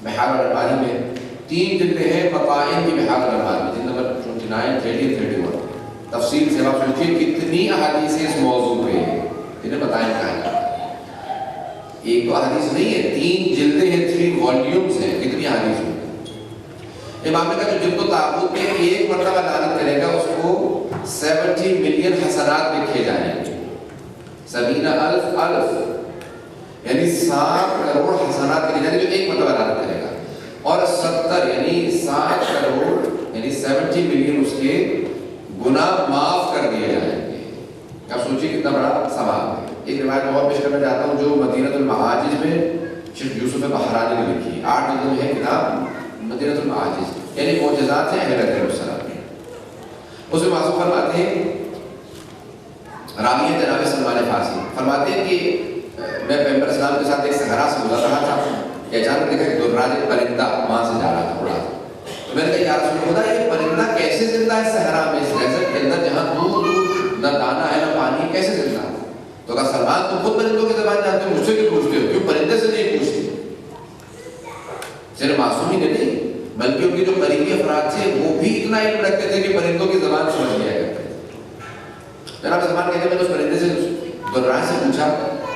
بحار الانوار میں 3 جلدیں ہیں مطائن کی بحار الانوار میں، جلد نمبر 29، 30، 31۔ تفصیل سے آپ سوچیے کتنی احادیث اس موضوع پہ ہیں جنہیں مطائن کہا جاتا ہے۔ ایک تو حدیث نہیں ہے، 3 جلدیں ہیں، 3 والیومز ہیں، کتنی حدیث ہوئی۔ امام نے کہا جو جلد و تابوت میں ایک مرتبہ لعنت کرے گا اس کو 70 ملین حسنات لکھے جائیں گے، 70,000 یعنی 7 کروڑ حسنات لکھے جائیں گے جو ایک مرتبہ لعنت کرے گا، اور 70 یعنی 7 کروڑ یعنی 70 ملین اس کے گناہ معاف کر دیے جائیں گے۔ اب سوچیے کتنا بڑا ثواب ہے۔ ایک روایت اور پیش کرنا چاہتا ہوں جو مدینۃ المعاجز میں شیخ یوسف بحرانی نے لکھی، 8 جلدوں میں ہے کتاب مدینۃ المعاجز، یعنی معجزات ہیں اہل بیت علیہ السلام کے۔ اس میں معصوم فرماتے ہیں، راوی جناب سلمان فارسی فرماتے ہیں کہ میں پیغمبر اسلام کے ساتھ ایک صحرا سے گزر رہا تھا کہ اچانک دیکھا کہ دراج ایک پرندہ وہاں سے جا رہا تھا، اڑا۔ تو میں نے کہا یا رسول خدا یہ پرندہ کیسے زندہ ہے صحرا میں، اس ڈیزرٹ کے اندر جہاں دور دور نہ دانا ہے نہ پانی، کیسے زندہ ہے؟ تو کہا سلمان تم خود پرندوں کی زبان جانتے ہو، مجھ سے کیوں پوچھتے ہو؟ کیوں پرندے سے نہیں پوچھتے؟ صرف معصوم ہی نہیں بلکہ ان کے جو قریبی افراد تھے وہ بھی اتنا علم رکھتے تھے کہ پرندوں کی زبان سمجھ لیا کرتے تھے۔ جناب سلمان کہتے ہیں میں نے اس پرندے سے دراج سے پوچھا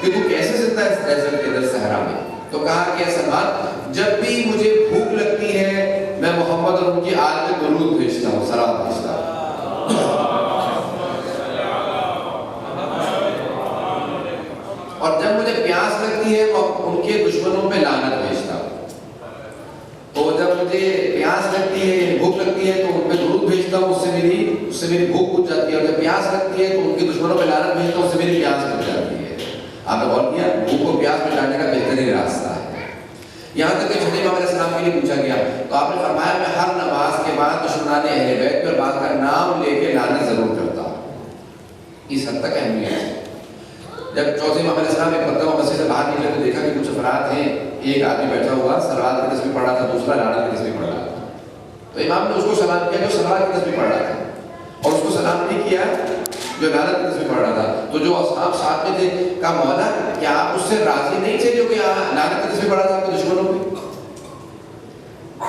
کہ تو کیسے زندہ ہے اس ڈیزرٹ کے اندر صحرا میں؟ تو کہا کہ سلمان جب بھی مجھے بھوک لگتی ہے میں محمد اور ان کی آل پہ درود بھیجتا ہوں، سلام بھیجتا ہوں، اور جب مجھے پیاس لگتی ہے میں ان کے دشمنوں پہ لعنت بھیجتا ہوں۔ تو جب مجھے پیاس لگتی ہے بھوک لگتی ہے تو ان پہ درود بھیجتا ہوں، اس سے میری بھوک بجھ جاتی ہے، اور جب پیاس لگتی ہے تو ان کے دشمنوں پہ لعنت بھیجتا ہوں، اس سے میری پیاس بجھ جاتی ہے۔ آپ نے غور کیا بھوک کو پیاس مٹانے کا بہترین راستہ ہے۔ یہاں تک کہ چھٹے امام علیہ السلام کے لیے پوچھا گیا تو آپ نے فرمایا میں ہر نماز کے بعد دشمنان اہل بیت پر بعض کا نام لے کے لعنت ضرور کرتا ہوں۔ اس حد تک اہمیت ہے۔ جب چوتھے امام علیہ السلام ایک مرتبہ مسجد سے باہر نکلے تو دیکھا کہ کچھ افراد ہیں، ایک آدمی بیٹھا ہوا سلوات کی تسبیح پڑھ رہا تھا، دوسرا لعنت کی تسبیح پڑھ رہا تھا۔ تو امام نے اس کو سلام کیا جو سلوات کی تسبیح پڑھ رہا تھا، اور اس کو سلام نہیں کیا جو لعنت کی تسبیح پڑھ رہا تھا۔ تو جو اصحاب ساتھ میں تھے کہا مولا کیا آپ اس سے راضی نہیں تھے جو کہ لعنت کی تسبیح پڑھ رہا تھا آپ کے دشمنوں پہ؟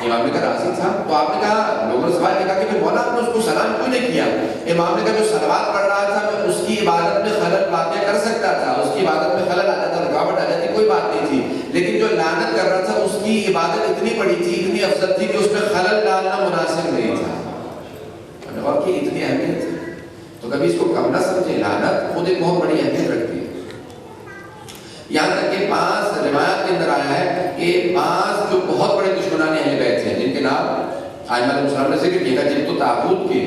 امام نے کہا راضی تھا۔ تو آپ نے کہا لوگوں نے سوال کیا کہ پھر مولا آپ نے اس کو سلام کیوں نہیں کیا؟ امام نے کہا جو سلوات پڑھ رہا تھا میں اس کی عبادت میں خلل واقع کر سکتا تھا، اس کی عبادت میں خلل آ جاتا، رکاوٹ آ جاتی، کوئی بات نہیں تھی، لیکن جو لعنت کر رہا تھا اس کی عبادت اتنی بڑی تھی، اتنی افضل تھی کہ اس میں خلل ڈالنا مناسب نہیں تھا۔ اور کہ اتنی اہمیت تھی تو کبھی اس کو کم نہ سمجھے، لعنت خود ایک بہت بڑی اہمیت رکھتی ہے۔ یہاں تک کہ 5 روایات کے اندر آیا ہے کہ 5 جو بہت بڑے دشمنان اہل بیت ہیں جن کے نام ائمہ علیہ السلام نے ذکر کیا جن تو تابوت کے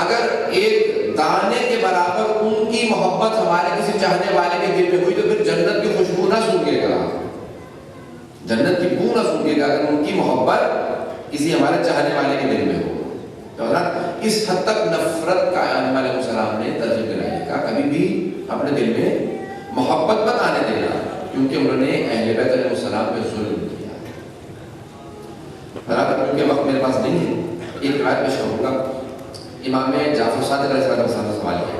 اگر ایک دانے کے برابر ان کی محبت ہمارے کسی چاہنے والے کے دل میں ہوئی تو پھر جنت کی خوشبو نہ سونگے گا، جنت کی بو نہ سونگے گا اگر ان کی محبت کسی ہمارے چاہنے والے کے دل میں ہو۔ تو اس حد تک نفرت کا ائمہ علیہ السلام نے درجہ دلائی کا کبھی بھی اپنے دل میں محبت مت آنے دینا، کیونکہ انہوں نے اہل بیت علیہ السلام پہ ظلم کیا۔ برابر کیونکہ وقت میرے پاس نہیں ہے ایک روایت پیش کروں گا، امام جعفر صادق علیہ السلام نے سوال کیا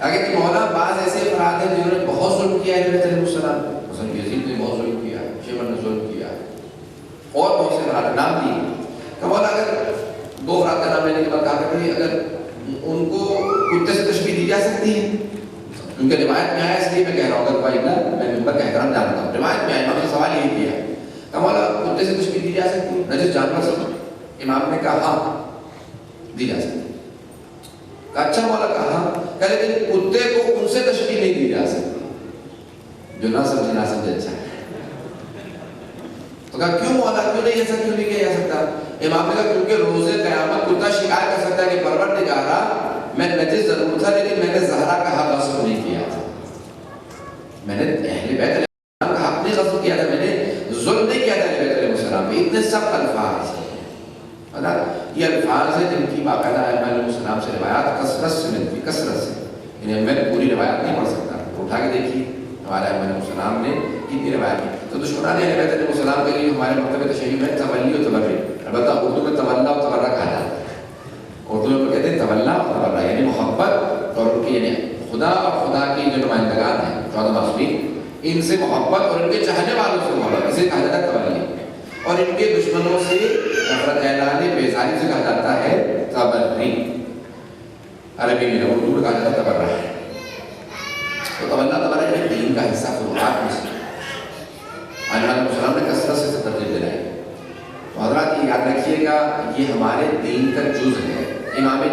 آگے کہ مولا بعض ایسے افراد ہیں جنہوں نے بہت ظلم کیا اہل بیت علیہ السلام پہ، مثلا یزید نے بہت ظلم کیا، شیبر نے ظلم کیا، اور بہت سے افراد نام دیے کہ مولا اگر 2 افراد کا نام لینے کے بعد کہا کہ اگر ان کو کتے سے تشبیہ دی جا سکتی ہے، کیونکہ روایت میں آیا اس لیے میں کہہ رہا ہوں اگر کوئی میں ممبر کا احترام جانتا ہوں، روایت میں آیا، امام نے سوال یہی کیا کہ مولا کتے سے تشبیہ دی جا سکتی ہے نجس جانور سے؟ امام نے کہا ہاں دی جا سکتی ہے۔ کہا اچھا مولا کہا ہاں، کہ لیکن کتے کو ان سے تشبیہ نہیں دی جا سکتی جو نہ سمجھے نہ سمجھے اچھا ہے۔ تو کہا کیوں مولا کیوں نہیں ایسا کیوں نہیں کیا جا سکتا؟ امام نے کہا کیونکہ روز قیامت کتا شکایت کر سکتا ہے کہ پروردگارا میں نجس ضرور تھا لیکن میں نے زہرا کا حق غصب نہیں کیا تھا، میں نے اہل بیت علیہ السلام کا حق نہیں غصب کیا تھا، میں نے ظلم نہیں کیا تھا اہل بیت علیہ السلام پہ۔ اتنے سخت الفاظ ہیں، یہ الفاظ ہیں جن کی باقاعدہ ائمہ علیہ السلام سے روایات کثرت سے ملتی، کثرت سے، یعنی میں پوری روایات نہیں پڑھ سکتا، اٹھا کے دیکھیے ہمارے ائمہ علیہ السلام نے کتنی روایت کی۔ تو دشمنان اہل بیت علیہ السلام کے لیے ہمارے مکتب تشیع میں تولی و تبرع، البتہ اردو میں تولا و تبرع کہا جاتا ہے، اردو میں کہتے ہیں تولا و تبرع، یعنی محبت اور ان کی یعنی خدا اور خدا کی جو نمائندگان ہیں چودہ معصومین، ان سے محبت اور ان کے چاہنے والوں سے محبت، اسے کہا جاتا ہے تولی، اور ان کے دشمنوں سے نفرت، اعلان بیزاری سے کہا جاتا ہے تبری، عربی میں اردو میں کہا جاتا ہے تبرہ۔ تو تولا تبرہ یہ دین کا حصہ فروعات میں سے آنے والے مسلمان نے کثرت سے ترجیح دلائی۔ تو حضرات یہ یاد رکھیے گا یہ ہمارے دین کا جز ہے۔ امام